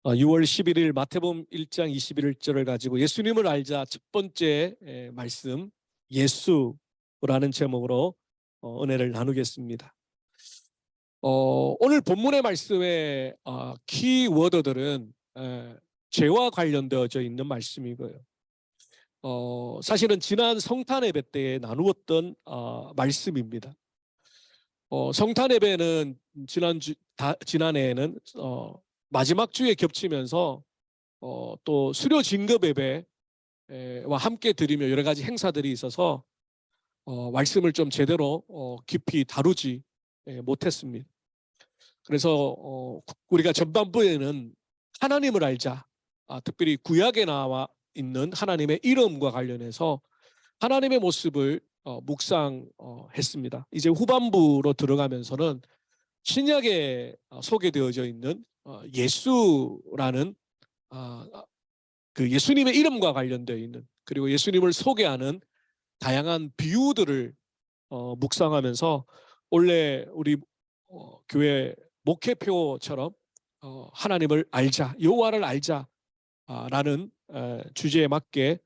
6월 11일 마태복음 1장 21절을 가지고 예수님을 알자 첫 번째 말씀 예수라는 제목으로 은혜를 나누겠습니다. 오늘 본문의 말씀의 키워드들은 죄와 관련되어져 있는 말씀이고요. 사실은 지난 성탄 예배 때에 나누었던 말씀입니다. 성탄 예배는 지난해에는 마지막 주에 겹치면서 또 수료 진급 예배와 함께 드리며 여러 가지 행사들이 있어서 말씀을 좀 제대로 깊이 다루지 못했습니다. 그래서 우리가 전반부에는 하나님을 알자, 특별히 구약에 나와 있는 하나님의 이름과 관련해서 하나님의 모습을 묵상했습니다. 이제 후반부로 들어가면서는 신약에 소개되어져 있는 예수라는 그 예수님의 이름과 관련되어 있는, 그리고 예수님을 소개하는 다양한 비유들을 묵상하면서 원래 우리 교회 목회표처럼 하나님을 알자, 여호와를 알자라는 주제에 맞게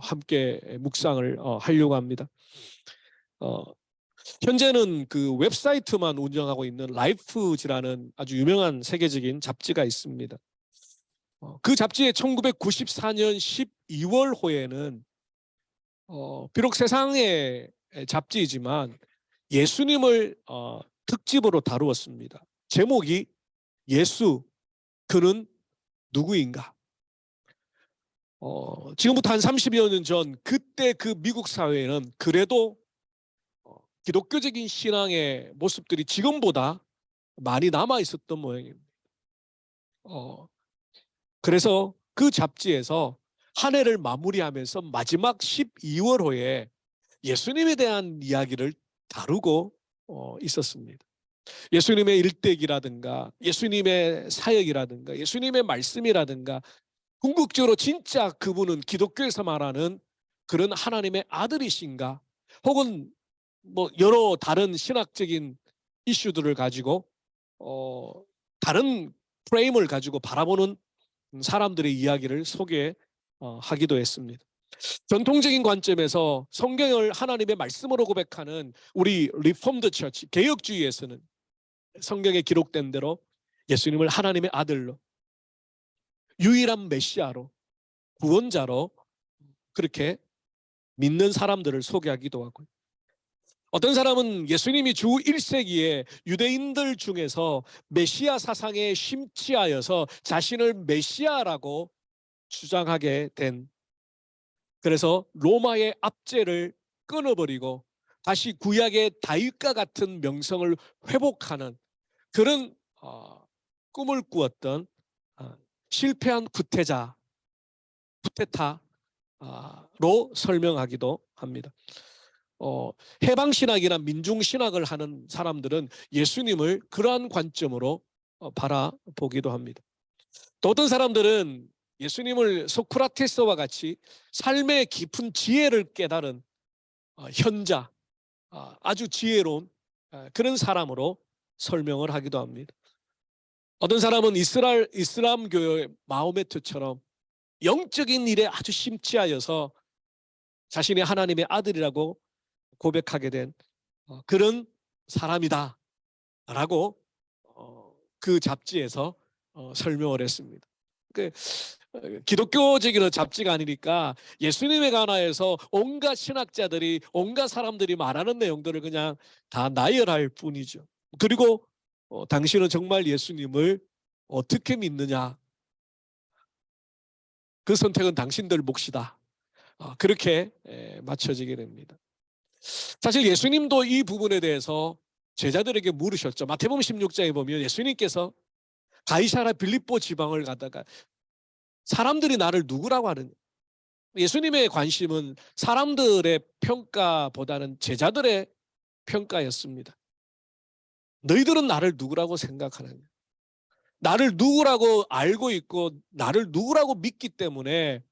함께 묵상을 하려고 합니다. 현재는 그 웹사이트만 운영하고 있는 라이프지라는 아주 유명한 세계적인 잡지가 있습니다. 그 잡지의 1994년 12월호에는 비록 세상의 잡지이지만 예수님을 특집으로 다루었습니다. 제목이 예수, 그는 누구인가? 지금부터 한 30여 년 전 그때 그 미국 사회에는 그래도 기독교적인 신앙의 모습들이 지금보다 많이 남아 있었던 모양입니다. 그래서 그 잡지에서 한 해를 마무리하면서 마지막 12월호에 예수님에 대한 이야기를 다루고 있었습니다. 예수님의 일대기라든가 예수님의 사역이라든가 예수님의 말씀이라든가 궁극적으로 진짜 그분은 기독교에서 말하는 그런 하나님의 아들이신가, 혹은 뭐 여러 다른 신학적인 이슈들을 가지고 다른 프레임을 가지고 바라보는 사람들의 이야기를 소개하기도 했습니다. 전통적인 관점에서 성경을 하나님의 말씀으로 고백하는 우리 리폼드 처치, 개혁주의에서는 성경에 기록된 대로 예수님을 하나님의 아들로, 유일한 메시아로, 구원자로 그렇게 믿는 사람들을 소개하기도 하고요. 어떤 사람은 예수님이 주 1세기에 유대인들 중에서 메시아 사상에 심취하여서 자신을 메시아라고 주장하게 된, 그래서 로마의 압제를 끊어버리고 다시 구약의 다윗과 같은 명성을 회복하는 그런 꿈을 꾸었던 실패한 쿠데타로 설명하기도 합니다. 해방신학이나 민중신학을 하는 사람들은 예수님을 그러한 관점으로 바라보기도 합니다. 또 어떤 사람들은 예수님을 소크라테스와 같이 삶의 깊은 지혜를 깨달은 현자, 아주 지혜로운 그런 사람으로 설명을 하기도 합니다. 어떤 사람은 이슬람교의 마호메트처럼 영적인 일에 아주 심취하여서 자신이 하나님의 아들이라고 고백하게 된 그런 사람이다 라고 그 잡지에서 설명을 했습니다. 기독교적인 잡지가 아니니까 예수님에 관하여서 온갖 신학자들이, 온갖 사람들이 말하는 내용들을 그냥 다 나열할 뿐이죠. 그리고 당신은 정말 예수님을 어떻게 믿느냐, 그 선택은 당신들 몫이다, 그렇게 맞춰지게 됩니다. 사실 예수님도 이 부분에 대해서 제자들에게 물으셨죠. 마태복음 16장에 보면 예수님께서 가이사라 빌립보 지방을 가다가 사람들이 나를 누구라고 하느냐, 예수님의 관심은 사람들의 평가보다는 제자들의 평가였습니다. 너희들은 나를 누구라고 생각하느냐, 나를 누구라고 알고 있고 나를 누구라고 믿기 때문에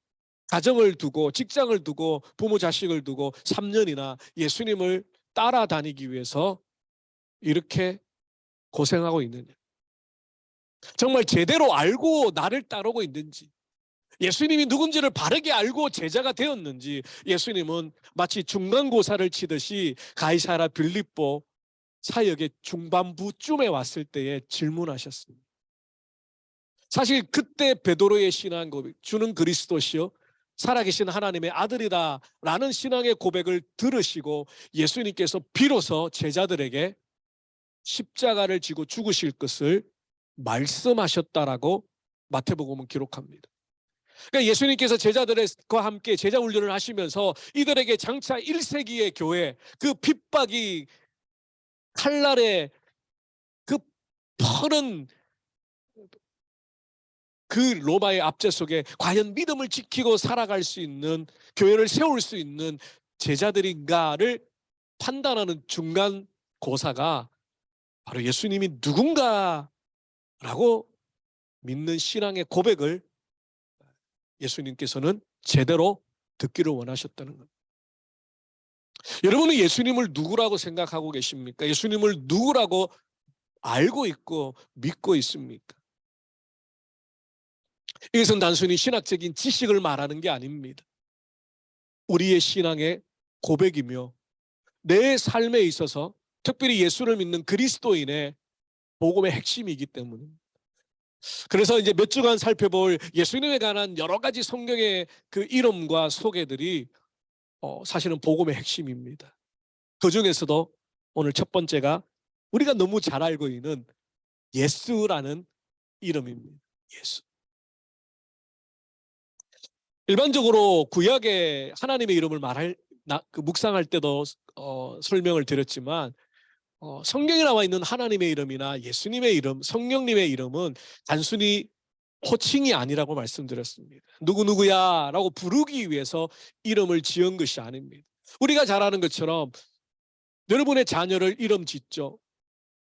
가정을 두고 직장을 두고 부모 자식을 두고 3년이나 예수님을 따라다니기 위해서 이렇게 고생하고 있느냐. 정말 제대로 알고 나를 따르고 있는지, 예수님이 누군지를 바르게 알고 제자가 되었는지, 예수님은 마치 중간고사를 치듯이 가이사라 빌립보 사역의 중반부쯤에 왔을 때에 질문하셨습니다. 사실 그때 베드로의 신앙 고백, 주는 그리스도시요 살아계신 하나님의 아들이다 라는 신앙의 고백을 들으시고 예수님께서 비로소 제자들에게 십자가를 지고 죽으실 것을 말씀하셨다라고 마태복음은 기록합니다. 그러니까 예수님께서 제자들과 함께 제자 훈련을 하시면서 이들에게 장차 1세기의 교회, 그 핍박이 칼날의 그 푸른 그 로마의 압제 속에 과연 믿음을 지키고 살아갈 수 있는, 교회를 세울 수 있는 제자들인가를 판단하는 중간 고사가 바로 예수님이 누군가라고 믿는 신앙의 고백을 예수님께서는 제대로 듣기를 원하셨다는 것. 여러분은 예수님을 누구라고 생각하고 계십니까? 예수님을 누구라고 알고 있고 믿고 있습니까? 이것은 단순히 신학적인 지식을 말하는 게 아닙니다. 우리의 신앙의 고백이며 내 삶에 있어서 특별히 예수를 믿는 그리스도인의 복음의 핵심이기 때문입니다. 그래서 이제 몇 주간 살펴볼 예수님에 관한 여러 가지 성경의 그 이름과 소개들이 사실은 복음의 핵심입니다. 그 중에서도 오늘 첫 번째가 우리가 너무 잘 알고 있는 예수라는 이름입니다. 예수. 일반적으로 구약의 하나님의 이름을 묵상할 때도 설명을 드렸지만 성경에 나와 있는 하나님의 이름이나 예수님의 이름, 성령님의 이름은 단순히 호칭이 아니라고 말씀드렸습니다. 누구누구야 라고 부르기 위해서 이름을 지은 것이 아닙니다. 우리가 잘 아는 것처럼 여러분의 자녀를 이름 짓죠.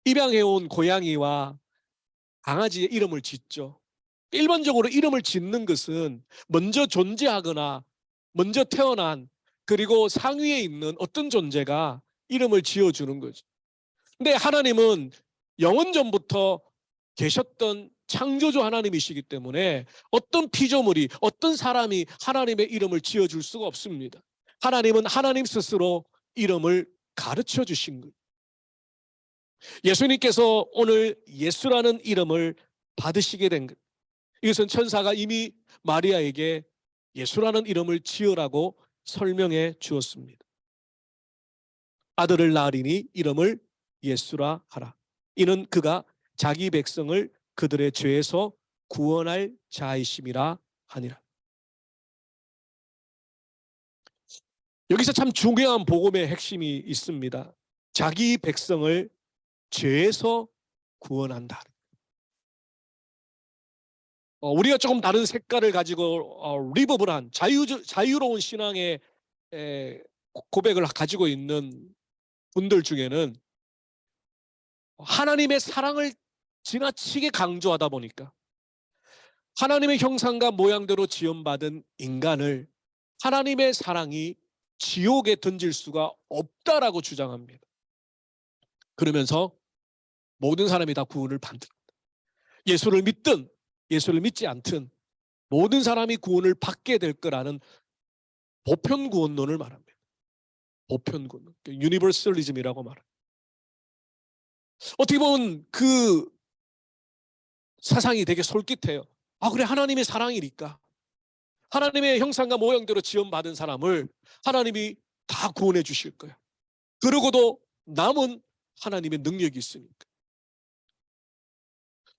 입양해온 고양이와 강아지의 이름을 짓죠. 일반적으로 이름을 짓는 것은 먼저 존재하거나 먼저 태어난 그리고 상위에 있는 어떤 존재가 이름을 지어주는 거죠. 근데 하나님은 영원 전부터 계셨던 창조주 하나님이시기 때문에 어떤 피조물이, 어떤 사람이 하나님의 이름을 지어줄 수가 없습니다. 하나님은 하나님 스스로 이름을 가르쳐 주신 거예요. 예수님께서 오늘 예수라는 이름을 받으시게 된 것, 이것은 천사가 이미 마리아에게 예수라는 이름을 지으라고 설명해 주었습니다. 아들을 낳으리니 이름을 예수라 하라. 이는 그가 자기 백성을 그들의 죄에서 구원할 자이심이라 하니라. 여기서 참 중요한 복음의 핵심이 있습니다. 자기 백성을 죄에서 구원한다. 우리가 조금 다른 색깔을 가지고 리버블한 자유로운 신앙의 고백을 가지고 있는 분들 중에는 하나님의 사랑을 지나치게 강조하다 보니까 하나님의 형상과 모양대로 지음받은 인간을 하나님의 사랑이 지옥에 던질 수가 없다라고 주장합니다. 그러면서 모든 사람이 다 구원을 받는다. 예수를 믿든 예수를 믿지 않든 모든 사람이 구원을 받게 될 거라는 보편 구원론을 말합니다. 보편 구원론, 유니버설리즘이라고 말합니다. 어떻게 보면 그 사상이 되게 솔깃해요. 아, 그래, 하나님의 사랑이니까 하나님의 형상과 모양대로 지음받은 사람을 하나님이 다 구원해 주실 거야. 그러고도 남은 하나님의 능력이 있으니까.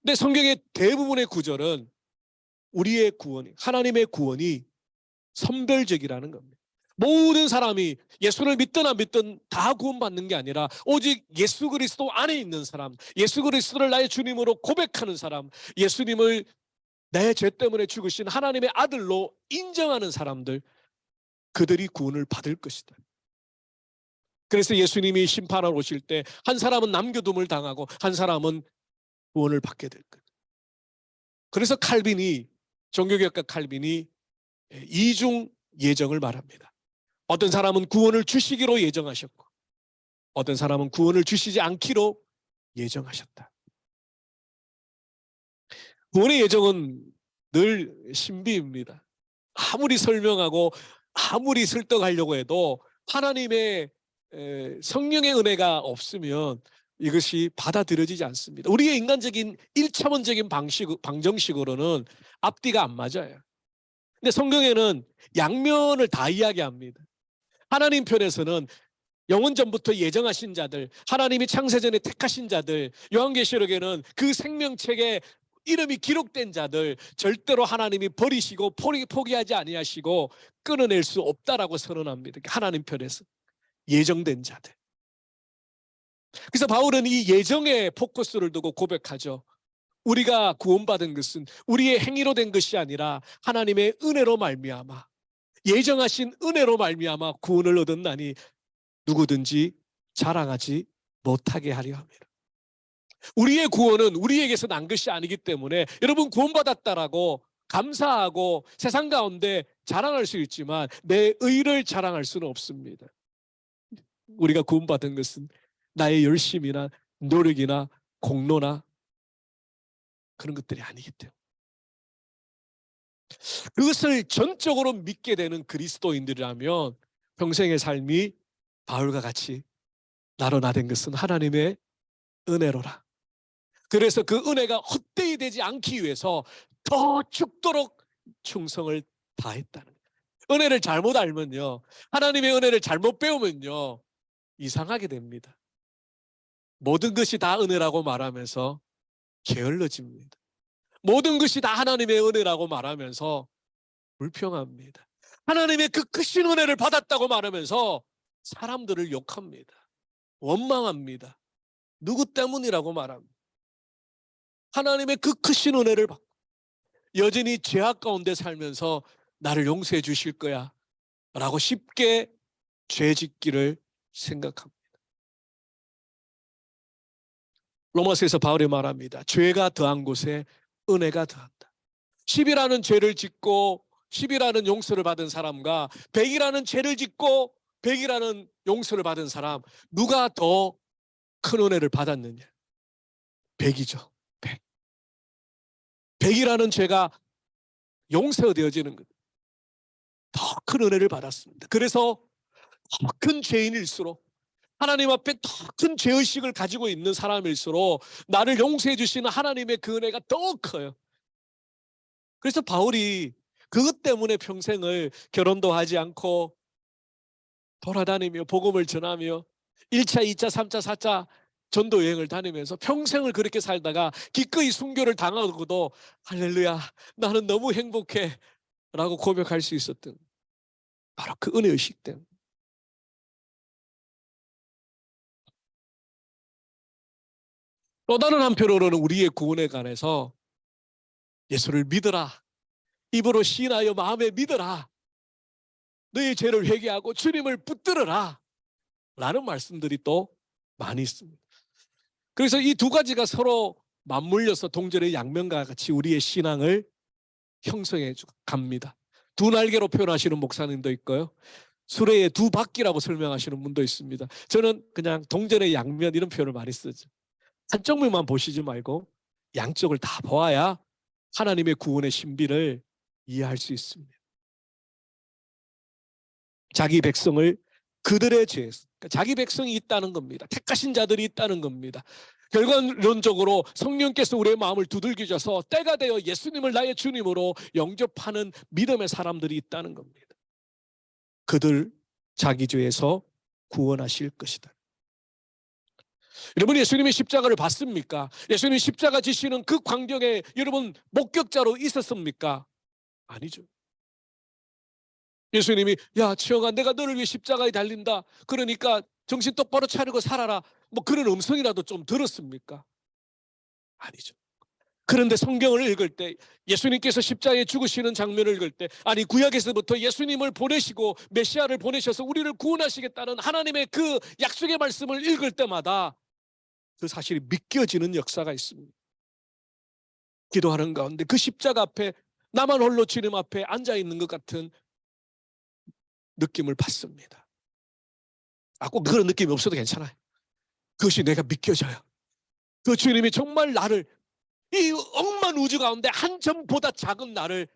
근데 성경의 대부분의 구절은 우리의 구원이, 하나님의 구원이 선별적이라는 겁니다. 모든 사람이 예수를 믿든 안 믿든 다 구원받는 게 아니라 오직 예수 그리스도 안에 있는 사람, 예수 그리스도를 나의 주님으로 고백하는 사람, 예수님을 내 죄 때문에 죽으신 하나님의 아들로 인정하는 사람들, 그들이 구원을 받을 것이다. 그래서 예수님이 심판하러 오실 때 한 사람은 남겨둠을 당하고 한 사람은 구원을 받게 될 거예요. 그래서 칼빈이, 종교개혁가 칼빈이 이중 예정을 말합니다. 어떤 사람은 구원을 주시기로 예정하셨고 어떤 사람은 구원을 주시지 않기로 예정하셨다. 구원의 예정은 늘 신비입니다. 아무리 설명하고 아무리 설득하려고 해도 하나님의 성령의 은혜가 없으면 이것이 받아들여지지 않습니다. 우리의 인간적인 일차원적인 방정식으로는 앞뒤가 안 맞아요. 근데 성경에는 양면을 다 이야기합니다. 하나님 편에서는 영원 전부터 예정하신 자들, 하나님이 창세전에 택하신 자들, 요한계시록에는 그 생명책에 이름이 기록된 자들 절대로 하나님이 버리시고 포기하지 아니하시고 끊어낼 수 없다라고 선언합니다. 하나님 편에서 예정된 자들. 그래서 바울은 이 예정에 포커스를 두고 고백하죠. 우리가 구원받은 것은 우리의 행위로 된 것이 아니라 하나님의 은혜로 말미암아 예정하신 은혜로 말미암아 구원을 얻었나니 누구든지 자랑하지 못하게 하려 합니다. 우리의 구원은 우리에게서 난 것이 아니기 때문에 여러분 구원받았다라고 감사하고 세상 가운데 자랑할 수 있지만 내 의를 자랑할 수는 없습니다. 우리가 구원받은 것은 나의 열심이나 노력이나 공로나 그런 것들이 아니기 때문에 그것을 전적으로 믿게 되는 그리스도인들이라면 평생의 삶이 바울과 같이 나로 나된 것은 하나님의 은혜로라. 그래서 그 은혜가 헛되이 되지 않기 위해서 더 죽도록 충성을 다했다는 거예요. 은혜를 잘못 알면요, 하나님의 은혜를 잘못 배우면요 이상하게 됩니다. 모든 것이 다 은혜라고 말하면서 게을러집니다. 모든 것이 다 하나님의 은혜라고 말하면서 불평합니다. 하나님의 그 크신 은혜를 받았다고 말하면서 사람들을 욕합니다. 원망합니다. 누구 때문이라고 말합니다. 하나님의 그 크신 은혜를 받고 여전히 죄악 가운데 살면서 나를 용서해 주실 거야 라고 쉽게 죄 짓기를 생각합니다. 로마서에서 바울이 말합니다. 죄가 더한 곳에 은혜가 더한다. 10이라는 죄를 짓고 10이라는 용서를 받은 사람과 100이라는 죄를 짓고 100이라는 용서를 받은 사람, 누가 더 큰 은혜를 받았느냐? 100이죠. 100. 100이라는 죄가 용서되어지는 것. 더 큰 은혜를 받았습니다. 그래서 더 큰 죄인일수록 하나님 앞에 더 큰 죄의식을 가지고 있는 사람일수록 나를 용서해 주시는 하나님의 그 은혜가 더 커요. 그래서 바울이 그것 때문에 평생을 결혼도 하지 않고 돌아다니며 복음을 전하며 1차, 2차, 3차, 4차 전도 여행을 다니면서 평생을 그렇게 살다가 기꺼이 순교를 당하고도 할렐루야 나는 너무 행복해 라고 고백할 수 있었던 바로 그 은혜의식 때문에. 또 다른 한편으로는 우리의 구원에 관해서 예수를 믿어라, 입으로 시인하여 마음에 믿어라, 너의 죄를 회개하고 주님을 붙들어라 라는 말씀들이 또 많이 있습니다. 그래서 이 두 가지가 서로 맞물려서 동절의 양면과 같이 우리의 신앙을 형성해 갑니다. 두 날개로 표현하시는 목사님도 있고요, 수레의 두 바퀴라고 설명하시는 분도 있습니다. 저는 그냥 동전의 양면 이런 표현을 많이 쓰죠. 한쪽 면만 보시지 말고 양쪽을 다 보아야 하나님의 구원의 신비를 이해할 수 있습니다. 자기 백성을 그들의 죄에서, 그러니까 자기 백성이 있다는 겁니다. 택하신 자들이 있다는 겁니다. 결과론적으로 성령께서 우리의 마음을 두들기셔서 때가 되어 예수님을 나의 주님으로 영접하는 믿음의 사람들이 있다는 겁니다. 그들 자기 죄에서 구원하실 것이다. 여러분 예수님이 십자가를 봤습니까? 예수님이 십자가 지시는 그 광경에 여러분 목격자로 있었습니까? 아니죠. 예수님이 야 치영아 내가 너를 위해 십자가에 달린다 그러니까 정신 똑바로 차리고 살아라 뭐 그런 음성이라도 좀 들었습니까? 아니죠. 그런데 성경을 읽을 때 예수님께서 십자가에 죽으시는 장면을 읽을 때 아니 구약에서부터 예수님을 보내시고 메시아를 보내셔서 우리를 구원하시겠다는 하나님의 그 약속의 말씀을 읽을 때마다 그 사실이 믿겨지는 역사가 있습니다. 기도하는 가운데 그 십자가 앞에 나만 홀로 주님 앞에 앉아있는 것 같은 느낌을 받습니다. 꼭 그런 느낌이 없어도 괜찮아요. 그것이 내가 믿겨져요. 그 주님이 정말 나를 이 억만 우주 가운데 한 점보다 작은 나를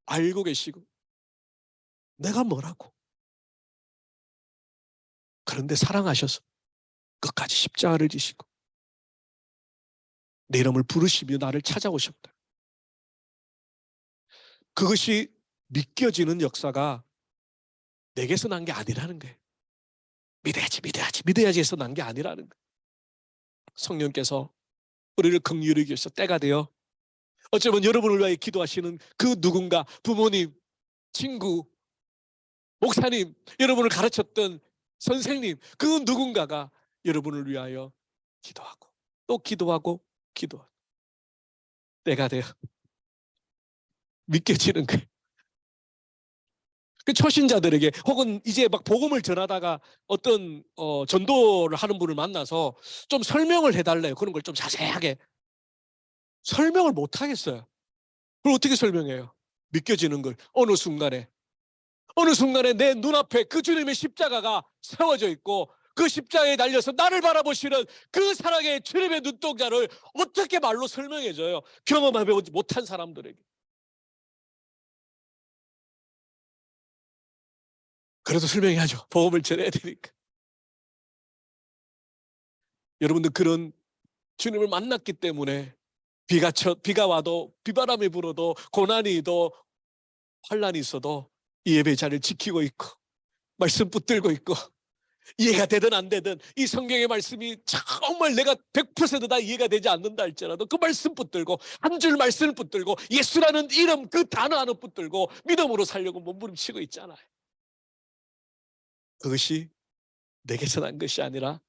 알고 계시고 내가 뭐라고? 그런데 사랑하셔서 끝까지 십자가를 지시고 내 이름을 부르시며 나를 찾아오셨다. 그것이 믿겨지는 역사가 내게서 난 게 아니라는 거예요. 믿어야지 해서 난 게 아니라는 거예요. 성령께서 우리를 긍휼히 여기셔서 때가 되어 어쩌면 여러분을 위하여 기도하시는 그 누군가, 부모님, 친구, 목사님, 여러분을 가르쳤던 선생님, 그 누군가가 여러분을 위하여 기도하고 또 기도하고 때가 되어 믿겨지는 거예요. 그 초신자들에게 혹은 이제 막 복음을 전하다가 어떤 전도를 하는 분을 만나서 좀 설명을 해달래요. 그런 걸 좀 자세하게. 설명을 못 하겠어요. 그걸 어떻게 설명해요? 믿겨지는 걸 어느 순간에 내 눈앞에 그 주님의 십자가가 세워져 있고 그 십자가에 달려서 나를 바라보시는 그 사랑의 주님의 눈동자를 어떻게 말로 설명해줘요? 경험해보지 못한 사람들에게. 그래도 설명해야죠. 복음을 전해야 되니까. 여러분들 그런 주님을 만났기 때문에 비가 와도 비바람이 불어도 고난이 있어도 환난이 있어도 이 예배 자리를 지키고 있고 말씀 붙들고 있고 이해가 되든 안 되든 이 성경의 말씀이 정말 내가 100%다 이해가 되지 않는다 할지라도 그 말씀 붙들고 한 줄 말씀을 붙들고 예수라는 이름 그 단어 하나 붙들고 믿음으로 살려고 몸부림치고 있잖아요. 그것이 내게서 난 것이 아니라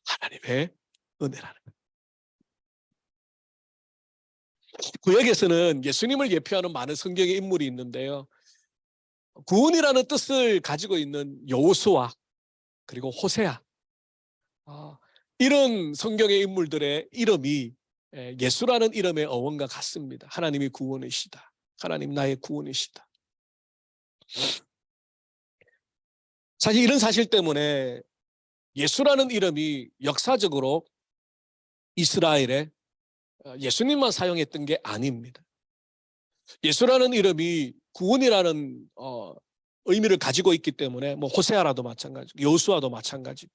하나님의 은혜라는 거예요. 구약에서는 예수님을 예표하는 많은 성경의 인물이 있는데요. 구원이라는 뜻을 가지고 있는 여호수아 그리고 호세아 이런 성경의 인물들의 이름이 예수라는 이름의 어원과 같습니다. 하나님이 구원이시다. 하나님 나의 구원이시다. 사실 이런 사실 때문에 예수라는 이름이 역사적으로 이스라엘에 예수님만 사용했던 게 아닙니다. 예수라는 이름이 구원이라는 의미를 가지고 있기 때문에 뭐 호세아라도 마찬가지고 여호수아도 마찬가지고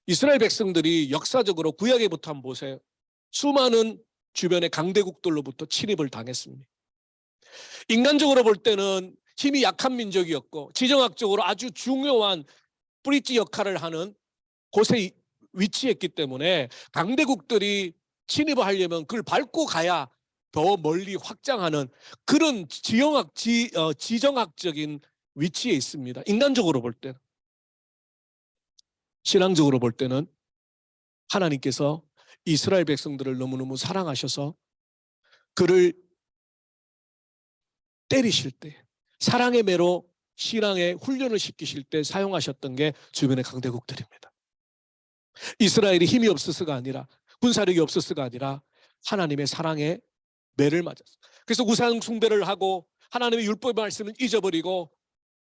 이스라엘 백성들이 역사적으로 구약에부터 한번 보세요. 수많은 주변의 강대국들로부터 침입을 당했습니다. 인간적으로 볼 때는 힘이 약한 민족이었고 지정학적으로 아주 중요한 브릿지 역할을 하는 곳에 위치했기 때문에 강대국들이 침입을 하려면 그걸 밟고 가야 더 멀리 확장하는 그런 지정학적인 위치에 있습니다. 인간적으로 볼 때는. 신앙적으로 볼 때는 하나님께서 이스라엘 백성들을 너무너무 사랑하셔서 그를 때리실 때 사랑의 매로 신앙의 훈련을 시키실 때 사용하셨던 게 주변의 강대국들입니다. 이스라엘이 힘이 없어서가 아니라 군사력이 없어서가 아니라 하나님의 사랑의 매를 맞았어요. 그래서 우상 숭배를 하고 하나님의 율법의 말씀을 잊어버리고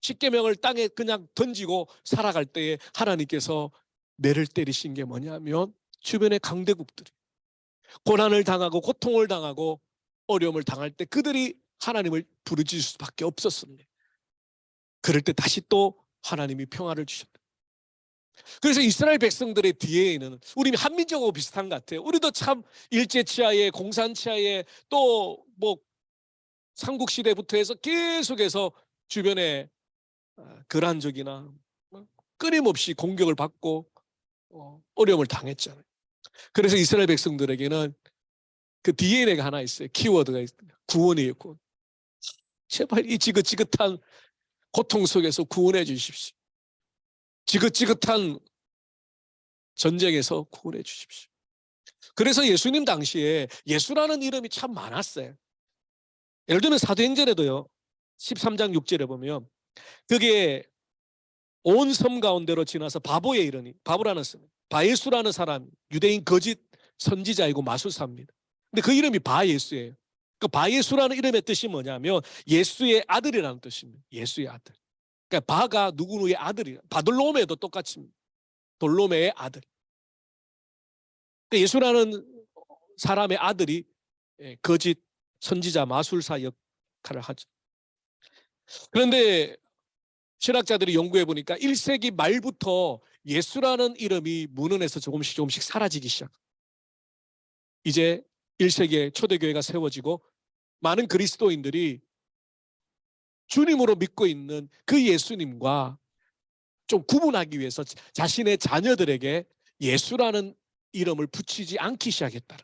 십계명을 땅에 그냥 던지고 살아갈 때에 하나님께서 매를 때리신 게 뭐냐면 주변의 강대국들이 고난을 당하고 고통을 당하고 어려움을 당할 때 그들이 하나님을 부르짖을 수밖에 없었습니다. 그럴 때 다시 또 하나님이 평화를 주셨다. 그래서 이스라엘 백성들의 뒤에는 우리 한민족하고 비슷한 것 같아요. 우리도 참 일제치하에 공산치하에 또 뭐 삼국시대부터 해서 계속해서 주변에 거란족이나 끊임없이 공격을 받고 어려움을 당했잖아요. 그래서 이스라엘 백성들에게는 그 DNA가 하나 있어요. 키워드가 있어요. 구원이에요. 구원. 제발 이 지긋지긋한 고통 속에서 구원해 주십시오. 지긋지긋한 전쟁에서 구원해 주십시오. 그래서 예수님 당시에 예수라는 이름이 참 많았어요. 예를 들면 사도행전에도요. 13장 6절에 보면 그게 온 섬 가운데로 지나서 바보에 이르니 바보라는 섬 바예수라는 사람 유대인 거짓 선지자이고 마술사입니다. 근데 그 이름이 바예수예요. 그 바예수라는 이름의 뜻이 뭐냐면 예수의 아들이라는 뜻입니다. 예수의 아들. 그러니까 바가 누구의 아들이야. 바돌로메도 똑같습니다. 돌로메의 아들. 그러니까 예수라는 사람의 아들이 거짓 선지자 마술사 역할을 하죠. 그런데 신학자들이 연구해 보니까 1세기 말부터 예수라는 이름이 문헌에서 조금씩 사라지기 시작. 이제 1세기에 초대교회가 세워지고 많은 그리스도인들이 주님으로 믿고 있는 그 예수님과 좀 구분하기 위해서 자신의 자녀들에게 예수라는 이름을 붙이지 않기 시작했다.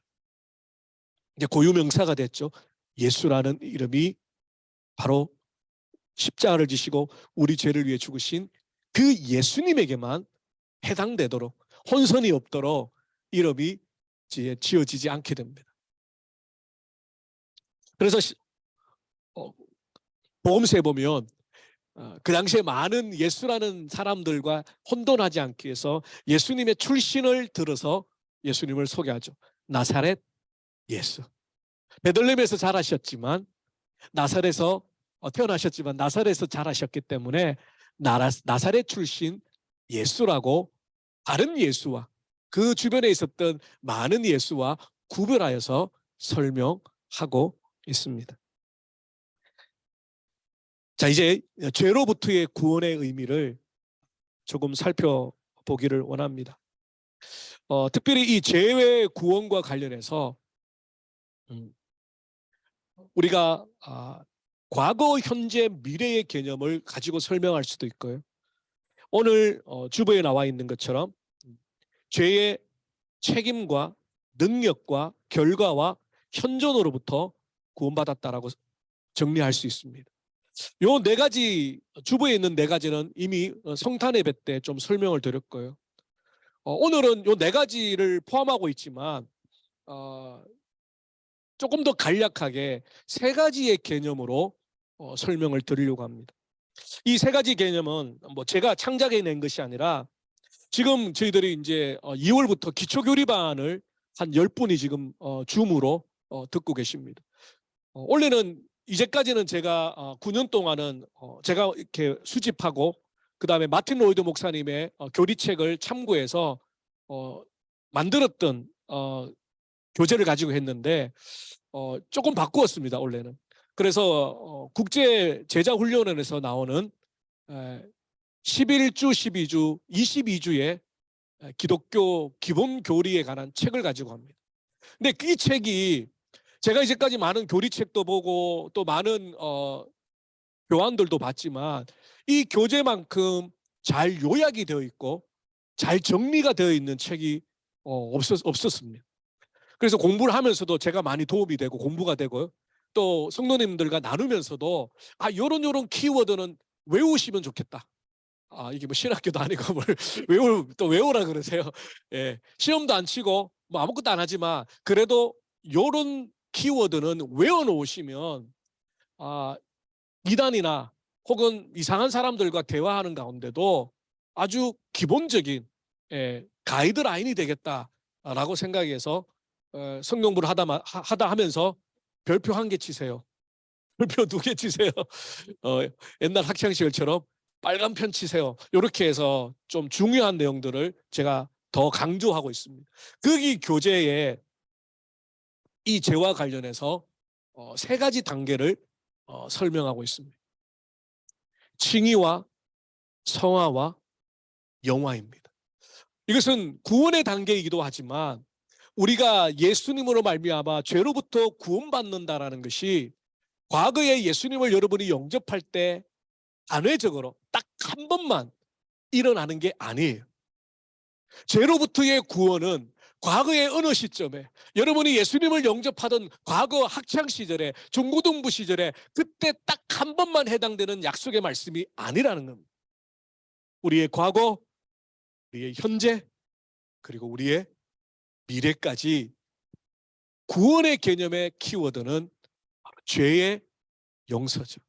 이제 고유명사가 됐죠. 예수라는 이름이 바로 십자가를 지시고 우리 죄를 위해 죽으신 그 예수님에게만 해당되도록, 혼선이 없도록 이름이 지어지지 않게 됩니다. 그래서 복음서에 보면 그 당시에 많은 예수라는 사람들과 혼돈하지 않기 위해서 예수님의 출신을 들어서 예수님을 소개하죠. 나사렛 예수. 베들레헴에서 자라셨지만 나사렛에서 태어나셨지만 나사렛에서 자라셨기 때문에 나사렛 출신 예수라고 다른 예수와 그 주변에 있었던 많은 예수와 구별하여서 설명하고 있습니다. 자, 이제 죄로부터의 구원의 의미를 조금 살펴보기를 원합니다. 특별히 이 죄의 구원과 관련해서 우리가 과거, 현재, 미래의 개념을 가지고 설명할 수도 있고요. 오늘 주보에 나와 있는 것처럼 죄의 책임과 능력과 결과와 현존으로부터 구원받았다라고 정리할 수 있습니다. 요 네 가지, 주보에 있는 네 가지는 이미 성탄 예배 때 좀 설명을 드렸고요. 오늘은 요 네 가지를 포함하고 있지만 조금 더 간략하게 세 가지의 개념으로 설명을 드리려고 합니다. 이 세 가지 개념은 뭐 제가 창작해낸 것이 아니라 지금 저희들이 이제 2월부터 기초교리반을 한 10분이 지금 줌으로 듣고 계십니다. 원래는 이제까지는 제가 9년 동안은 제가 이렇게 수집하고 그다음에 마틴 로이드 목사님의 교리책을 참고해서 만들었던 교재를 가지고 했는데 조금 바꾸었습니다. 원래는. 그래서 국제제자훈련원에서 나오는 11주, 12주, 22주의 기독교 기본 교리에 관한 책을 가지고 합니다. 근데 이 책이 제가 이제까지 많은 교리책도 보고 또 많은 교환들도 봤지만 이 교재만큼 잘 요약이 되어 있고 잘 정리가 되어 있는 책이 없었습니다. 그래서 공부를 하면서도 제가 많이 도움이 되고 공부가 되고요. 또 성도님들과 나누면서도 요런 키워드는 외우시면 좋겠다. 이게 뭐 신학교도 아니고 뭘 외우라 그러세요. 예, 시험도 안 치고 뭐 아무것도 안 하지만 그래도 요런 키워드는 외워놓으시면 이단이나 혹은 이상한 사람들과 대화하는 가운데도 아주 기본적인 가이드라인이 되겠다라고 생각해서 성경부를 하다 하면서 별표 1개 치세요. 별표 2개 치세요. 옛날 학창시절처럼 빨간 편 치세요. 이렇게 해서 좀 중요한 내용들을 제가 더 강조하고 있습니다. 거기 교재에 이 죄와 관련해서 세 가지 단계를 설명하고 있습니다. 칭의와 성화와 영화입니다. 이것은 구원의 단계이기도 하지만 우리가 예수님으로 말미암아 죄로부터 구원받는다라는 것이 과거에 예수님을 여러분이 영접할 때 단회적으로 딱 한 번만 일어나는 게 아니에요. 죄로부터의 구원은 과거의 어느 시점에 여러분이 예수님을 영접하던 과거 학창시절에 중고등부 시절에 그때 딱 한 번만 해당되는 약속의 말씀이 아니라는 겁니다. 우리의 과거, 우리의 현재, 그리고 우리의 미래까지 구원의 개념의 키워드는 죄의 용서죠.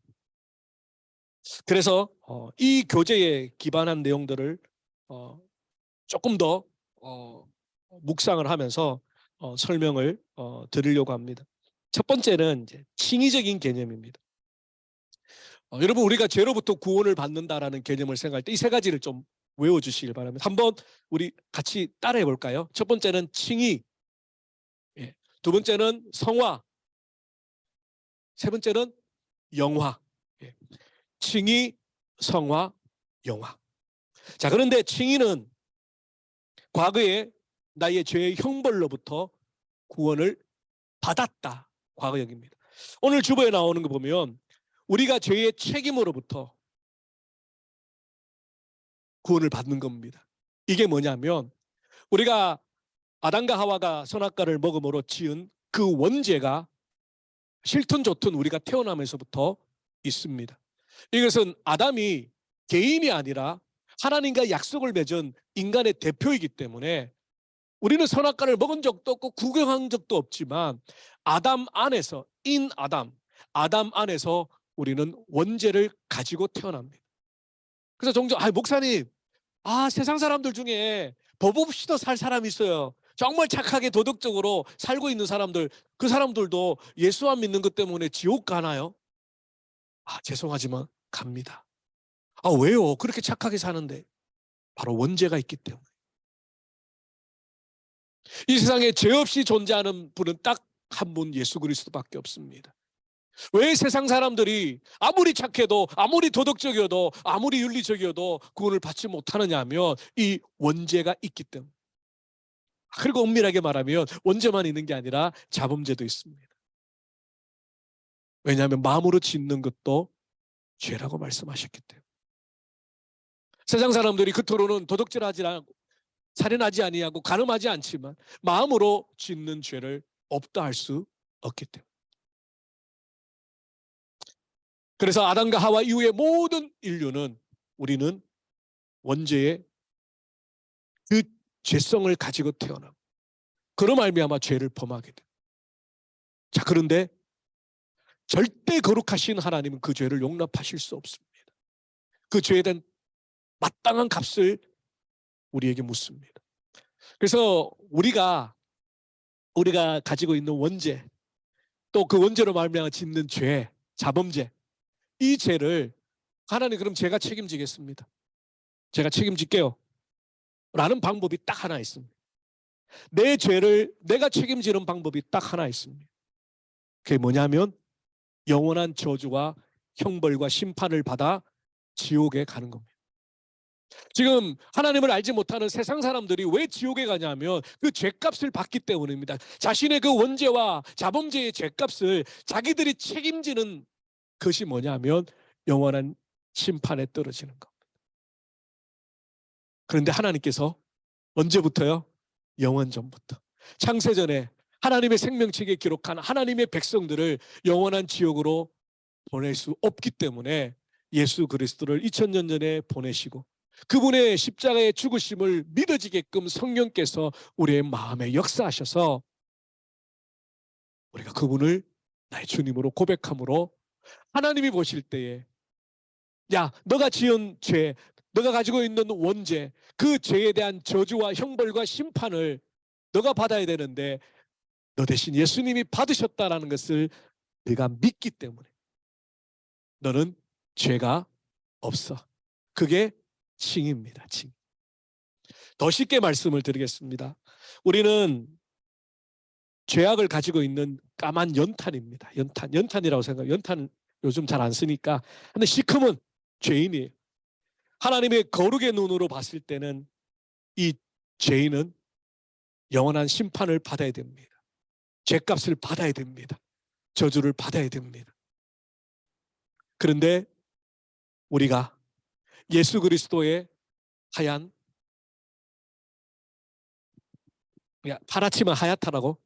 그래서 이 교재에 기반한 내용들을 조금 더 묵상을 하면서 설명을 드리려고 합니다. 첫 번째는 이제 칭의적인 개념입니다. 여러분 우리가 죄로부터 구원을 받는다라는 개념을 생각할 때 이 세 가지를 좀 외워주시길 바랍니다. 한번 우리 같이 따라해 볼까요? 첫 번째는 칭의, 두 번째는 성화, 세 번째는 영화. 예. 칭의, 성화, 영화. 자, 그런데 칭의는 과거에 나의 죄의 형벌로부터 구원을 받았다. 과거형입니다. 오늘 주보에 나오는 거 보면 우리가 죄의 책임으로부터 구원을 받는 겁니다. 이게 뭐냐면 우리가 아담과 하와가 선악과를 먹음으로 지은 그 원죄가 싫든 좋든 우리가 태어나면서부터 있습니다. 이것은 아담이 개인이 아니라 하나님과 약속을 맺은 인간의 대표이기 때문에 우리는 선악과를 먹은 적도 없고 구경한 적도 없지만 아담 안에서 아담 안에서 우리는 원죄를 가지고 태어납니다. 그래서 종종 목사님, 세상 사람들 중에 법 없이도 살 사람이 있어요. 정말 착하게 도덕적으로 살고 있는 사람들, 그 사람들도 예수 안 믿는 것 때문에 지옥 가나요? 죄송하지만 갑니다. 왜요? 그렇게 착하게 사는데. 바로 원죄가 있기 때문에. 이 세상에 죄 없이 존재하는 분은 딱 한 분, 예수 그리스도밖에 없습니다. 왜 세상 사람들이 아무리 착해도 아무리 도덕적이어도 아무리 윤리적이어도 구원을 받지 못하느냐 하면 이 원죄가 있기 때문에. 그리고 엄밀하게 말하면 원죄만 있는 게 아니라 자범죄도 있습니다. 왜냐하면 마음으로 짓는 것도 죄라고 말씀하셨기 때문에. 세상 사람들이 겉으로는 도덕질하지 않고 살인하지 아니하고 간음하지 않지만 마음으로 짓는 죄를 없다 할 수 없기 때문에. 그래서 아담과 하와 이후의 모든 인류는 우리는 원죄의 그 죄성을 가지고 태어나고 그로 말미암아 죄를 범하게 돼. 자, 그런데 절대 거룩하신 하나님은 그 죄를 용납하실 수 없습니다. 그 죄에 대한 마땅한 값을 우리에게 묻습니다. 그래서 우리가 가지고 있는 원죄, 또 그 원죄로 말미암아 짓는 죄, 자범죄, 이 죄를 하나님 그럼 제가 책임지겠습니다. 제가 책임질게요. 라는 방법이 딱 하나 있습니다. 내 죄를 내가 책임지는 방법이 딱 하나 있습니다. 그게 뭐냐면 영원한 저주와 형벌과 심판을 받아 지옥에 가는 겁니다. 지금 하나님을 알지 못하는 세상 사람들이 왜 지옥에 가냐면 그 죄값을 받기 때문입니다. 자신의 그 원죄와 자범죄의 죄값을 자기들이 책임지는 것이 뭐냐면 영원한 심판에 떨어지는 겁니다. 그런데 하나님께서 언제부터요? 영원전부터. 창세전에 하나님의 생명책에 기록한 하나님의 백성들을 영원한 지옥으로 보낼 수 없기 때문에 예수 그리스도를 2000년 전에 보내시고 그분의 십자가의 죽으심을 믿어지게끔 성령께서 우리의 마음에 역사하셔서 우리가 그분을 나의 주님으로 고백함으로 하나님이 보실 때에 너가 지은 죄, 너가 가지고 있는 원죄, 그 죄에 대한 저주와 형벌과 심판을 너가 받아야 되는데 너 대신 예수님이 받으셨다라는 것을 네가 믿기 때문에 너는 죄가 없어. 그게 칭입니다. 칭. 더 쉽게 말씀을 드리겠습니다. 우리는 죄악을 가지고 있는 까만 연탄입니다. 연탄이라고 생각해요. 연탄 요즘 잘 안 쓰니까. 근데 시커먼 죄인이에요. 하나님의 거룩의 눈으로 봤을 때는 이 죄인은 영원한 심판을 받아야 됩니다. 죄값을 받아야 됩니다. 저주를 받아야 됩니다. 그런데 우리가 예수 그리스도의 하얀 파랗지만 하얗다라고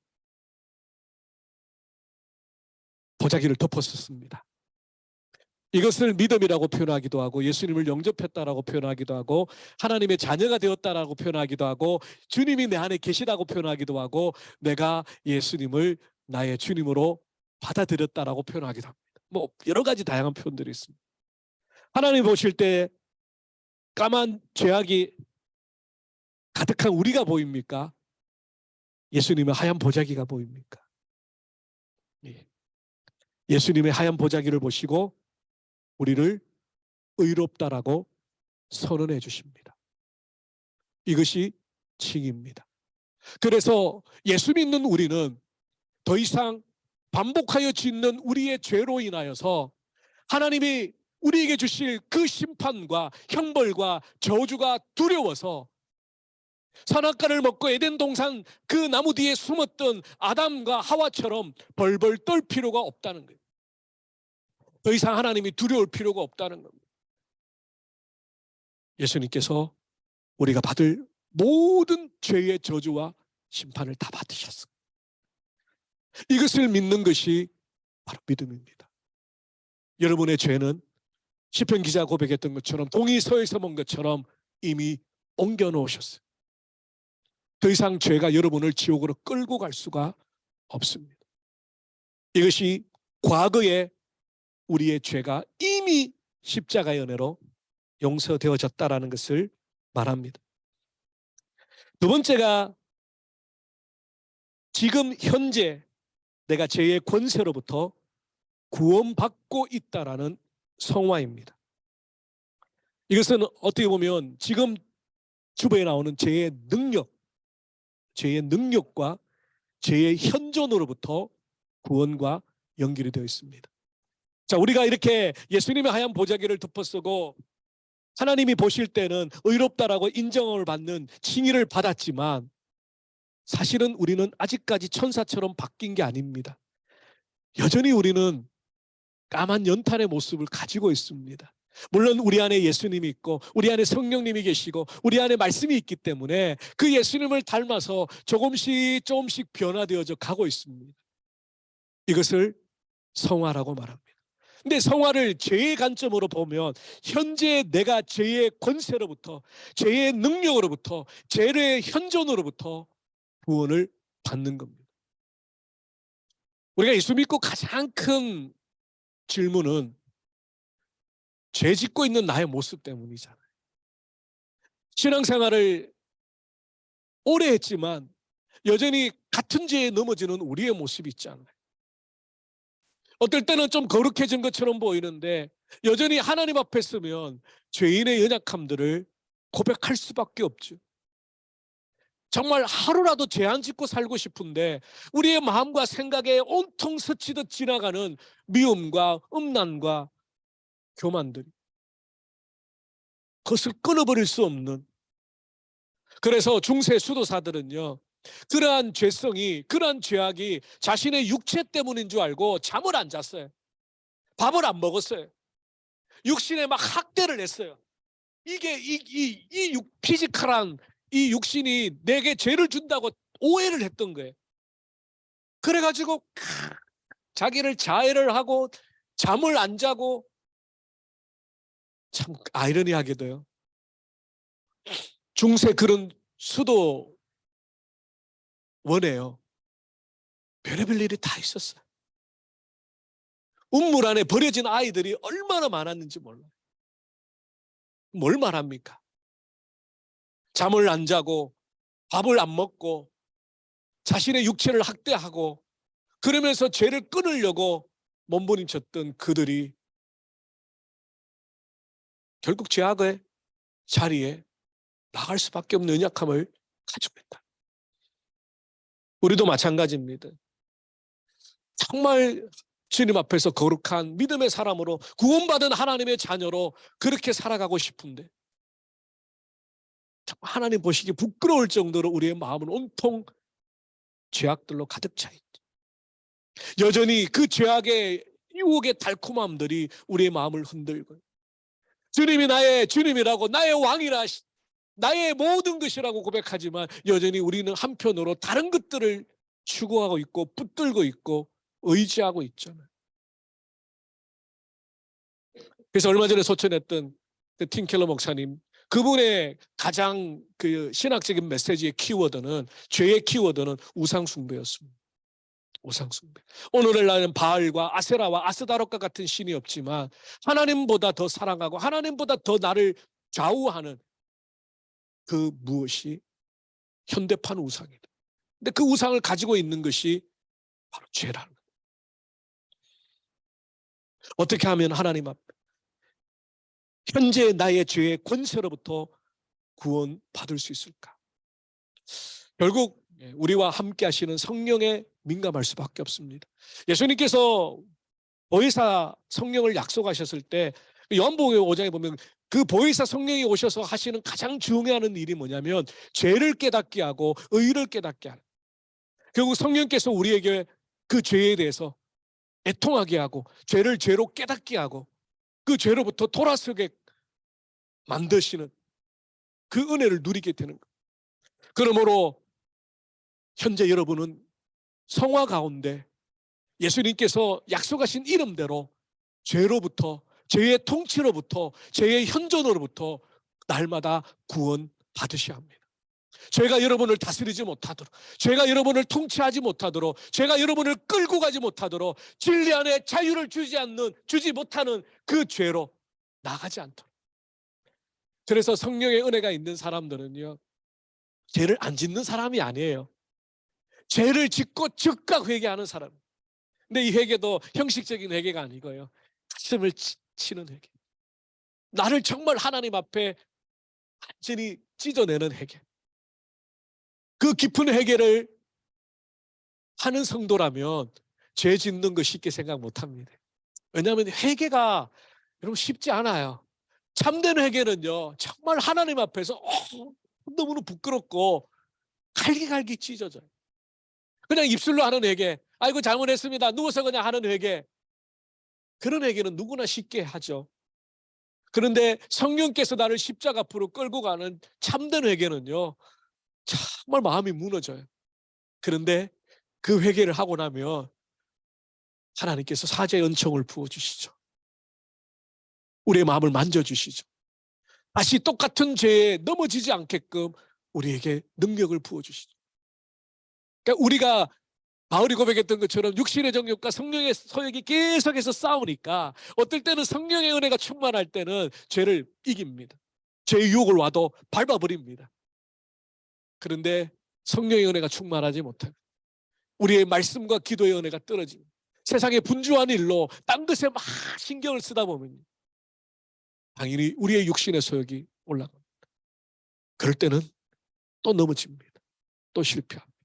보자기를 덮었었습니다. 이것을 믿음이라고 표현하기도 하고 예수님을 영접했다라고 표현하기도 하고 하나님의 자녀가 되었다라고 표현하기도 하고 주님이 내 안에 계시다고 표현하기도 하고 내가 예수님을 나의 주님으로 받아들였다라고 표현하기도 합니다. 여러 가지 다양한 표현들이 있습니다. 하나님 보실 때 까만 죄악이 가득한 우리가 보입니까? 예수님의 하얀 보자기가 보입니까? 예수님의 하얀 보자기를 보시고 우리를 의롭다라고 선언해 주십니다. 이것이 칭입니다. 그래서 예수 믿는 우리는 더 이상 반복하여 짓는 우리의 죄로 인하여서 하나님이 우리에게 주실 그 심판과 형벌과 저주가 두려워서 선악과를 먹고 에덴 동산 그 나무 뒤에 숨었던 아담과 하와처럼 벌벌 떨 필요가 없다는 거예요. 더 이상 하나님이 두려울 필요가 없다는 겁니다. 예수님께서 우리가 받을 모든 죄의 저주와 심판을 다 받으셨습니다. 이것을 믿는 것이 바로 믿음입니다. 여러분의 죄는 시편 기자 고백했던 것처럼 동이 서에서 먼 것처럼 이미 옮겨 놓으셨어요. 더 이상 죄가 여러분을 지옥으로 끌고 갈 수가 없습니다. 이것이 과거에 우리의 죄가 이미 십자가의 은혜로 용서되어졌다라는 것을 말합니다. 두 번째가 지금 현재 내가 죄의 권세로부터 구원받고 있다라는 성화입니다. 이것은 어떻게 보면 지금 주보에 나오는 죄의 능력과 죄의 현존으로부터 구원과 연결이 되어 있습니다. 자, 우리가 이렇게 예수님의 하얀 보자기를 덮어쓰고 하나님이 보실 때는 의롭다라고 인정을 받는 칭의를 받았지만 사실은 우리는 아직까지 천사처럼 바뀐 게 아닙니다. 여전히 우리는 까만 연탄의 모습을 가지고 있습니다. 물론 우리 안에 예수님이 있고 우리 안에 성령님이 계시고 우리 안에 말씀이 있기 때문에 그 예수님을 닮아서 조금씩 변화되어져 가고 있습니다. 이것을 성화라고 말합니다. 근데 성화를 죄의 관점으로 보면 현재 내가 죄의 권세로부터 죄의 능력으로부터 죄의 현존으로부터 구원을 받는 겁니다. 우리가 예수 믿고 가장 큰 질문은 죄 짓고 있는 나의 모습 때문이잖아요. 신앙생활을 오래 했지만 여전히 같은 죄에 넘어지는 우리의 모습이 있잖아요. 어떨 때는 좀 거룩해진 것처럼 보이는데 여전히 하나님 앞에 서면 죄인의 연약함들을 고백할 수밖에 없죠. 정말 하루라도 죄 안 짓고 살고 싶은데 우리의 마음과 생각에 온통 스치듯 지나가는 미움과 음란과 교만들이 그것을 끊어버릴 수 없는, 그래서 중세 수도사들은요 그러한 죄성이, 그러한 죄악이 자신의 육체 때문인 줄 알고 잠을 안 잤어요. 밥을 안 먹었어요. 육신에 막 학대를 했어요. 이게 피지컬한 이 육신이 내게 죄를 준다고 오해를 했던 거예요. 그래가지고 자기를 자해를 하고 잠을 안 자고, 참 아이러니하게도요 중세 그런 수도 원해요. 별의별 일이 다 있었어요. 운물 안에 버려진 아이들이 얼마나 많았는지 몰라요. 뭘 말합니까? 잠을 안 자고 밥을 안 먹고 자신의 육체를 학대하고 그러면서 죄를 끊으려고 몸부림쳤던 그들이 결국 죄악의 자리에 나갈 수밖에 없는 연약함을 가지고 있다. 우리도 마찬가지입니다. 정말 주님 앞에서 거룩한 믿음의 사람으로 구원받은 하나님의 자녀로 그렇게 살아가고 싶은데 하나님 보시기 부끄러울 정도로 우리의 마음은 온통 죄악들로 가득 차 있죠. 여전히 그 죄악의 유혹의 달콤함들이 우리의 마음을 흔들고, 주님이 나의 주님이라고, 나의 왕이라, 나의 모든 것이라고 고백하지만 여전히 우리는 한편으로 다른 것들을 추구하고 있고 붙들고 있고 의지하고 있잖아요. 그래서 얼마 전에 소천했던 그 팀 켈러 목사님, 그분의 가장 그 신학적인 메시지의 키워드는, 죄의 키워드는 우상숭배였습니다. 우상숭배. 오늘날은 바알과 아세라와 아스다롯과 같은 신이 없지만 하나님보다 더 사랑하고 하나님보다 더 나를 좌우하는 그 무엇이 현대판 우상이다. 근데 그 우상을 가지고 있는 것이 바로 죄라는 거예요. 어떻게 하면 하나님 앞에 현재 나의 죄의 권세로부터 구원받을 수 있을까? 결국 우리와 함께 하시는 성령의 민감할 수밖에 없습니다. 예수님께서 보혜사 성령을 약속하셨을 때 요한복음 5장에 보면 그 보혜사 성령이 오셔서 하시는 가장 중요한 일이 뭐냐면 죄를 깨닫게 하고 의를 깨닫게 하는. 결국 성령께서 우리에게 그 죄에 대해서 애통하게 하고 죄를 죄로 깨닫게 하고 그 죄로부터 돌아서게 만드시는 그 은혜를 누리게 되는 것. 그러므로 현재 여러분은 성화 가운데 예수님께서 약속하신 이름대로 죄로부터, 죄의 통치로부터, 죄의 현존으로부터 날마다 구원 받으셔야 합니다. 죄가 여러분을 다스리지 못하도록, 죄가 여러분을 통치하지 못하도록, 죄가 여러분을 끌고 가지 못하도록, 진리 안에 자유를 주지 못하는 그 죄로 나가지 않도록. 그래서 성령의 은혜가 있는 사람들은요, 죄를 안 짓는 사람이 아니에요. 죄를 짓고 즉각 회개하는 사람. 근데 이 회개도 형식적인 회개가 아니고요, 가슴을 치는 회개. 나를 정말 하나님 앞에 완전히 찢어내는 회개. 그 깊은 회개를 하는 성도라면 죄 짓는 거 쉽게 생각 못합니다. 왜냐하면 회개가 여러분 쉽지 않아요. 참된 회개는요, 정말 하나님 앞에서 너무나 부끄럽고 갈기갈기 찢어져요. 그냥 입술로 하는 회개, 아이고 잘못했습니다, 누워서 그냥 하는 회개, 그런 회개는 누구나 쉽게 하죠. 그런데 성령께서 나를 십자가 앞으로 끌고 가는 참된 회개는요, 정말 마음이 무너져요. 그런데 그 회개를 하고 나면 하나님께서 사죄의 은총을 부어주시죠. 우리의 마음을 만져주시죠. 다시 똑같은 죄에 넘어지지 않게끔 우리에게 능력을 부어주시죠. 그러니까 우리가 바울이 고백했던 것처럼 육신의 정욕과 성령의 소욕이 계속해서 싸우니까 어떨 때는 성령의 은혜가 충만할 때는 죄를 이깁니다. 죄의 유혹을 와도 밟아버립니다. 그런데 성령의 은혜가 충만하지 못합니다. 우리의 말씀과 기도의 은혜가 떨어집니다. 세상의 분주한 일로 딴 것에 막 신경을 쓰다 보면 당연히 우리의 육신의 소욕이 올라갑니다. 그럴 때는 또 넘어집니다. 또 실패합니다.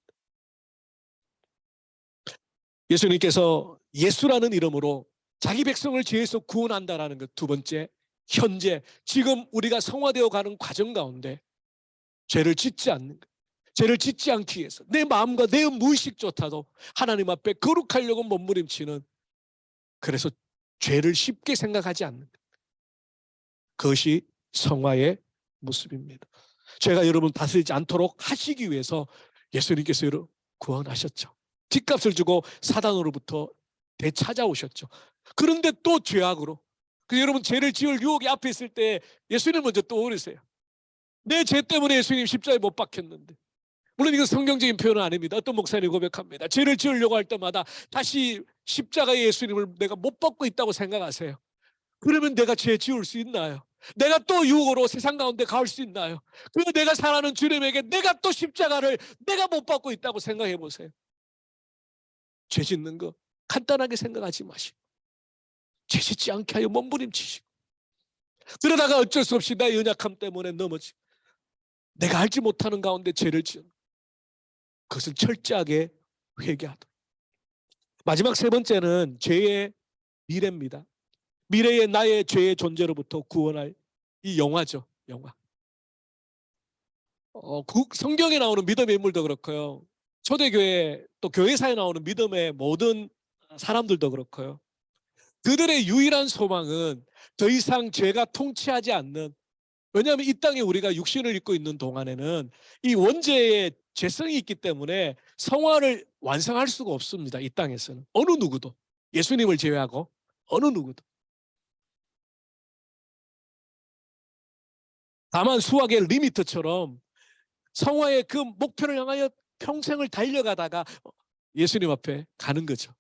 예수님께서 예수라는 이름으로 자기 백성을 죄에서 구원한다라는 것, 두 번째, 현재 지금 우리가 성화되어 가는 과정 가운데 죄를 짓지 않는 것, 죄를 짓지 않기 위해서 내 마음과 내 무의식조차도 하나님 앞에 거룩하려고 몸부림치는, 그래서 죄를 쉽게 생각하지 않는 것, 그것이 성화의 모습입니다. 죄가 여러분 다스리지 않도록 하시기 위해서 예수님께서 여러분 구원하셨죠. 뒷값을 주고 사단으로부터 되찾아오셨죠. 그런데 또 죄악으로, 여러분 죄를 지을 유혹이 앞에 있을 때 예수님 먼저 떠오르세요. 내 죄 때문에 예수님 십자가에 못 박혔는데, 물론 이건 성경적인 표현은 아닙니다. 어떤 목사님이 고백합니다. 죄를 지으려고 할 때마다 다시 십자가의 예수님을 내가 못 받고 있다고 생각하세요. 그러면 내가 죄 지을 수 있나요? 내가 또 유혹으로 세상 가운데 갈 수 있나요? 그리고 내가 사랑하는 주님에게 내가 또 십자가를 내가 못 받고 있다고 생각해 보세요. 죄 짓는 거 간단하게 생각하지 마시고 죄 짓지 않게 하여 몸부림치시고, 그러다가 어쩔 수 없이 나의 연약함 때문에 넘어지고 내가 알지 못하는 가운데 죄를 지은 그것을 철저하게 회개하도록. 마지막 세 번째는 죄의 미래입니다. 미래의 나의 죄의 존재로부터 구원할 이 영화죠. 영화. 성경에 나오는 믿음의 인물도 그렇고요, 초대교회 또 교회사에 나오는 믿음의 모든 사람들도 그렇고요, 그들의 유일한 소망은 더 이상 죄가 통치하지 않는, 왜냐하면 이 땅에 우리가 육신을 입고 있는 동안에는 이 원죄의 죄성이 있기 때문에 성화를 완성할 수가 없습니다. 이 땅에서는 어느 누구도, 예수님을 제외하고 어느 누구도. 다만 수학의 리미트처럼 성화의 그 목표를 향하여 평생을 달려가다가 예수님 앞에 가는 거죠.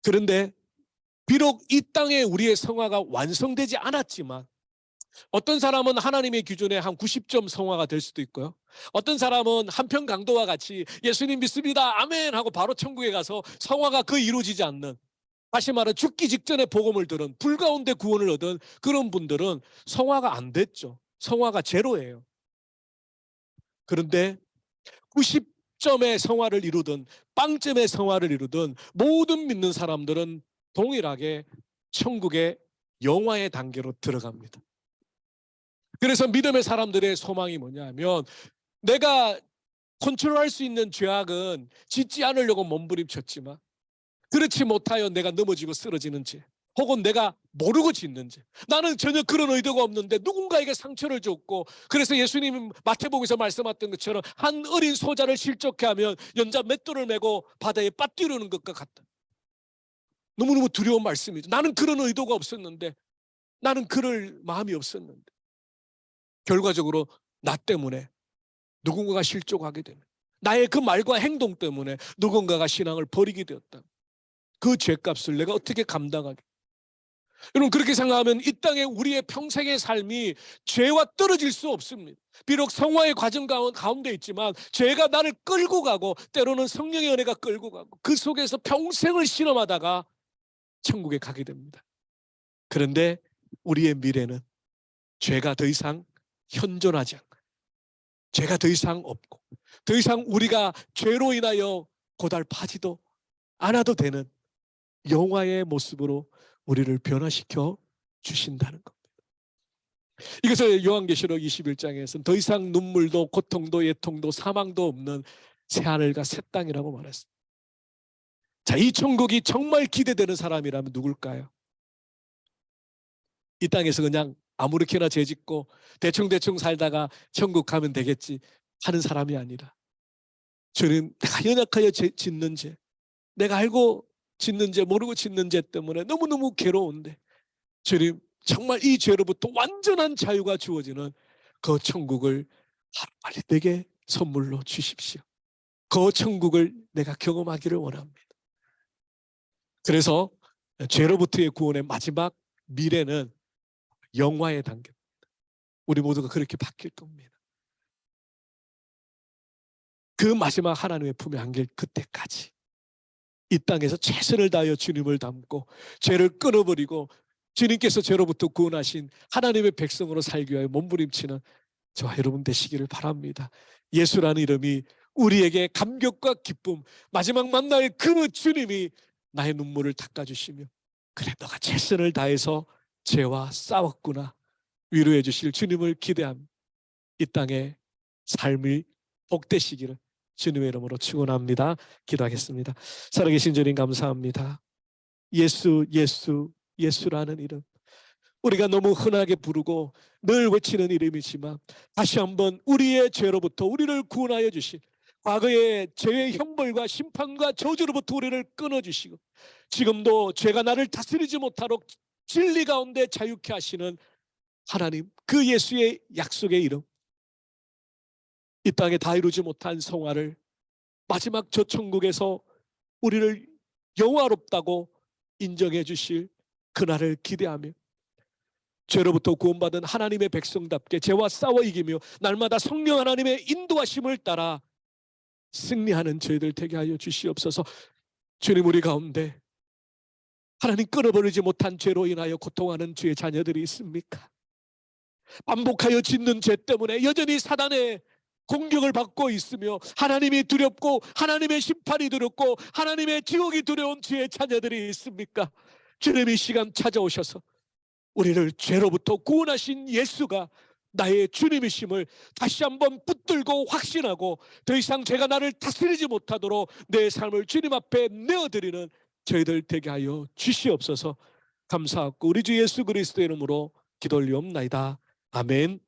그런데 비록 이 땅에 우리의 성화가 완성되지 않았지만, 어떤 사람은 하나님의 기준에 한 90점 성화가 될 수도 있고요, 어떤 사람은 한편 강도와 같이 예수님 믿습니다 아멘 하고 바로 천국에 가서 성화가 거의 이루어지지 않는, 다시 말해 죽기 직전에 복음을 들은, 불 가운데 구원을 얻은 그런 분들은 성화가 안 됐죠. 성화가 제로예요. 그런데 점의 성화를 이루든 빵점의 성화를 이루든 모든 믿는 사람들은 동일하게 천국의 영화의 단계로 들어갑니다. 그래서 믿음의 사람들의 소망이 뭐냐면, 내가 컨트롤할 수 있는 죄악은 짓지 않으려고 몸부림쳤지만 그렇지 못하여 내가 넘어지고 쓰러지는 죄, 혹은 내가 모르고 짓는 죄, 나는 전혀 그런 의도가 없는데 누군가에게 상처를 줬고, 그래서 예수님이 마태복음에서 말씀하셨던 것처럼 한 어린 소자를 실족해 하면 연자 맷돌을 메고 바다에 빠뜨리는 것과 같다. 너무너무 두려운 말씀이죠. 나는 그런 의도가 없었는데, 나는 그럴 마음이 없었는데 결과적으로 나 때문에 누군가가 실족하게 되는, 나의 그 말과 행동 때문에 누군가가 신앙을 버리게 되었다. 그 죄값을 내가 어떻게 감당하게? 여러분, 그렇게 생각하면 이 땅에 우리의 평생의 삶이 죄와 떨어질 수 없습니다. 비록 성화의 과정 가운데 있지만 죄가 나를 끌고 가고, 때로는 성령의 은혜가 끌고 가고, 그 속에서 평생을 실험하다가 천국에 가게 됩니다. 그런데 우리의 미래는 죄가 더 이상 현존하지 않고, 죄가 더 이상 없고, 더 이상 우리가 죄로 인하여 고달파지도 않아도 되는 영화의 모습으로 우리를 변화시켜 주신다는 겁니다. 이것을 요한계시록 21장에서는 더 이상 눈물도 고통도 애통도 사망도 없는 새하늘과 새 땅이라고 말했습니다. 자, 이 천국이 정말 기대되는 사람이라면 누굴까요? 이 땅에서 그냥 아무렇게나 죄짓고 대충대충 살다가 천국 가면 되겠지 하는 사람이 아니라, 저는 내가 연약하여 짓는 죄, 내가 알고 짓는 죄, 모르고 짓는 죄 때문에 너무너무 괴로운데, 주님 정말 이 죄로부터 완전한 자유가 주어지는 그 천국을 하루빨리 내게 선물로 주십시오. 그 천국을 내가 경험하기를 원합니다. 그래서 죄로부터의 구원의 마지막 미래는 영화의 단계입니다. 우리 모두가 그렇게 바뀔 겁니다. 그 마지막 하나님의 품에 안길 그때까지 이 땅에서 최선을 다하여 주님을 닮고 죄를 끊어버리고 주님께서 죄로부터 구원하신 하나님의 백성으로 살기 위하여 몸부림치는 저와 여러분 되시기를 바랍니다. 예수라는 이름이 우리에게 감격과 기쁨, 마지막 만날 그 주님이 나의 눈물을 닦아주시며, 그래 너가 최선을 다해서 죄와 싸웠구나 위로해 주실 주님을 기대합니다. 이 땅의 삶이 복되시기를 주님의 이름으로 축원합니다. 기도하겠습니다. 살아계신 주님 감사합니다. 예수, 예수, 예수라는 이름, 우리가 너무 흔하게 부르고 늘 외치는 이름이지만 다시 한번 우리의 죄로부터 우리를 구원하여 주신, 과거의 죄의 형벌과 심판과 저주로부터 우리를 끊어주시고 지금도 죄가 나를 다스리지 못하도록 진리 가운데 자유케 하시는 하나님, 그 예수의 약속의 이름, 이 땅에 다 이루지 못한 성화를 마지막 저 천국에서 우리를 영화롭다고 인정해 주실 그날을 기대하며 죄로부터 구원받은 하나님의 백성답게 죄와 싸워 이기며 날마다 성령 하나님의 인도하심을 따라 승리하는 저희들 되게 하여 주시옵소서. 주님, 우리 가운데 하나님 끊어버리지 못한 죄로 인하여 고통하는 주의 자녀들이 있습니까? 반복하여 짓는 죄 때문에 여전히 사단의 공격을 받고 있으며 하나님이 두렵고 하나님의 심판이 두렵고 하나님의 지옥이 두려운 주의 자녀들이 있습니까? 주님, 이 시간 찾아오셔서 우리를 죄로부터 구원하신 예수가 나의 주님이심을 다시 한번 붙들고 확신하고 더 이상 죄가 나를 다스리지 못하도록 내 삶을 주님 앞에 내어드리는 저희들 되게 하여 주시옵소서. 감사하고 우리 주 예수 그리스도의 이름으로 기도 올리옵나이다. 아멘.